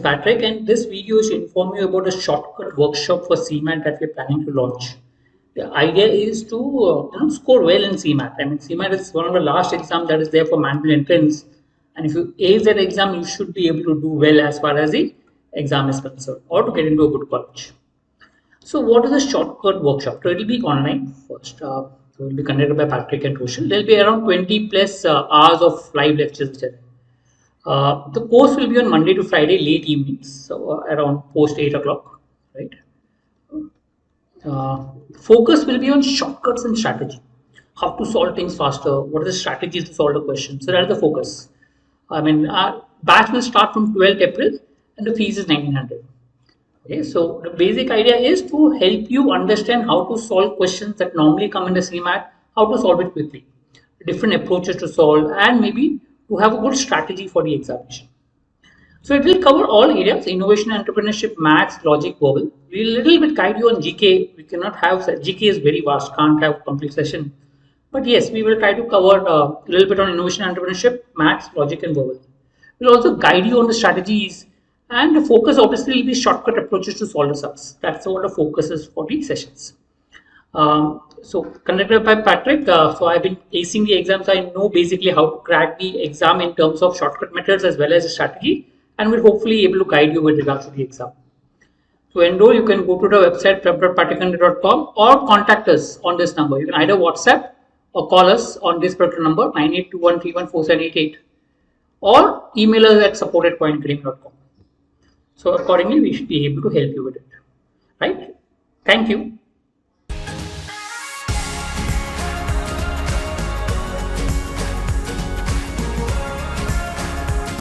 Patrick, and this video is to inform you about a shortcut workshop for CMAT that we're planning to launch. The idea is to score well in CMAT. I mean, CMAT is one of the last exams that is there for manual entrance, and if you ace that exam, you should be able to do well as far as the exam is concerned, or to get into a good college. So, what is the shortcut workshop? So, it will be online first. It will be conducted by Patrick and Rochelle. There will be around 20 plus hours of live lectures which are there. The course will be on Monday to Friday, late evenings, so around post 8 o'clock, right? Focus will be on shortcuts and strategy. How to solve things faster, what are the strategies to solve the question. So that is the focus. I mean, our batch will start from 12th April and the fees is 1900. Okay, so the basic idea is to help you understand how to solve questions that normally come in the CMAT, how to solve it quickly, different approaches to solve, and maybe to have a good strategy for the examination. So it will cover all areas: innovation, entrepreneurship, maths, logic, verbal. We will little bit guide you on GK. We cannot have GK is very vast, can't have complete session. But yes, we will try to cover a little bit on innovation, entrepreneurship, maths, logic, and verbal. We'll also guide you on the strategies, and the focus obviously will be shortcut approaches to solve the subs. That's what the focus is for these sessions. So conducted by Patrick. So I've been acing the exams. I know basically how to crack the exam in terms of shortcut methods as well as the strategy, and we're hopefully able to guide you with regards to the exam. To enroll, you can go to the website prep.patrickandre.com or contact us on this number. You can either WhatsApp or call us on this particular number 9821314788 or email us at support@quantacademy.com. So accordingly, we should be able to help you with it. Right? Thank you.